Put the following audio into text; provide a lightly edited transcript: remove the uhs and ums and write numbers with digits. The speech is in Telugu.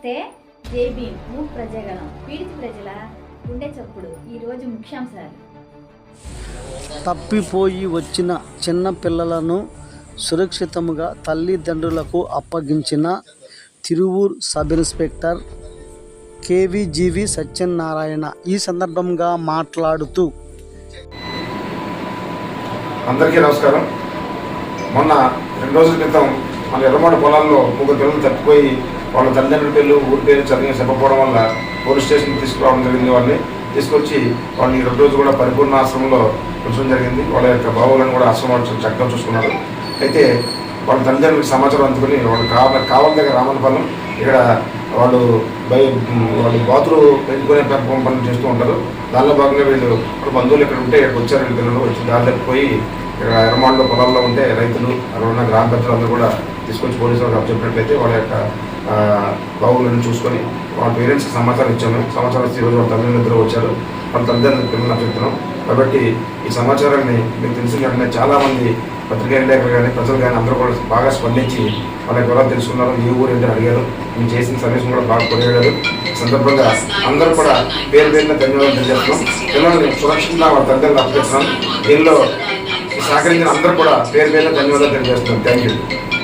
నమస్తే. జై భీమ్. మూక్ ప్రజాగణం. పీడిత ప్రజల గుండె చప్పుడు. ఈరోజు ముఖ్యాంశాలు. తప్పిపోయి వచ్చిన చిన్న పిల్లలను సురక్షితంగా తల్లిదండ్రులకు అప్పగించిన తిరువూర్ సబ్ ఇన్స్పెక్టర్ కేవీజీవి సత్యనారాయణ ఈ సందర్భంగా మాట్లాడుతూ, అందరికీ నమస్కారం. మొన్న 2 రోజుల క్రితం మన ఎర్రమాడ పొలాల్లో 3 పిల్లలు తప్పిపోయి వాళ్ళ తల్లిదండ్రుల పేర్లు ఊరి పేరు చదివి చెప్పకపోవడం వల్ల పోలీస్ స్టేషన్కి తీసుకురావడం జరిగింది. వాళ్ళని తీసుకొచ్చి వాళ్ళని 2 రోజులు కూడా పరిపూర్ణ ఆశ్రమంలో ఉంచడం జరిగింది. వాళ్ళ యొక్క బావులను కూడా ఆశ్రమం చక్కగా చూసుకున్నారు. అయితే వాళ్ళ తల్లిదండ్రులకు సమాచారం అందుకుని వాళ్ళు కావాలి దగ్గర రామనపాలెం ఇక్కడ వాళ్ళు బాతులు పెంచుకునే పనులు చేస్తూ ఉంటారు. దానిలో భాగంగా వీళ్ళు బంధువులు ఇక్కడ ఉంటే ఇక్కడికి వచ్చారు. వీళ్ళు పిల్లలు వచ్చి దారి తప్పిపోయి ఇక్కడ ఎర్రమాడలో పొలాల్లో ఉంటే రైతులు అక్కడ ఉన్న గ్రామ పెద్దలు అందరూ కూడా తీసుకొచ్చి పోలీసులకు అప్పచెప్పినట్లయితే వాళ్ళ యొక్క బావులను చూసుకొని వాళ్ళ పేరెంట్స్కి సమాచారం ఇచ్చాము. సమాచారం ఇస్తే ఈరోజు వాళ్ళ తల్లిదండ్రులు వచ్చారు. వాళ్ళ తల్లిదండ్రులు పిల్లలు అప్పచెప్తున్నాం. కాబట్టి ఈ సమాచారాన్ని మీకు తెలిసిన వెంటనే చాలామంది పత్రికా విలేకరులు కానీ ప్రజలు కానీ అందరూ కూడా బాగా స్పందించి వాళ్ళ వివరాలు తెలుసుకున్నారు. ఏ ఊరు ఏంటని అడిగారు. మేము చేసిన సర్వీస్ కూడా బాగా కొనియాడారు. ఈ సందర్భంగా అందరూ కూడా పేరు పేరున ధన్యవాదాలు తెలియజేస్తున్నాం. పిల్లల్ని సురక్షితంగా వాళ్ళ తల్లిదండ్రులు అప్పచెప్తున్నాం. దీనిలో సహకరించిన అందరూ కూడా పేరు పేరున ధన్యవాదాలు తెలియజేస్తున్నాం. Thank you.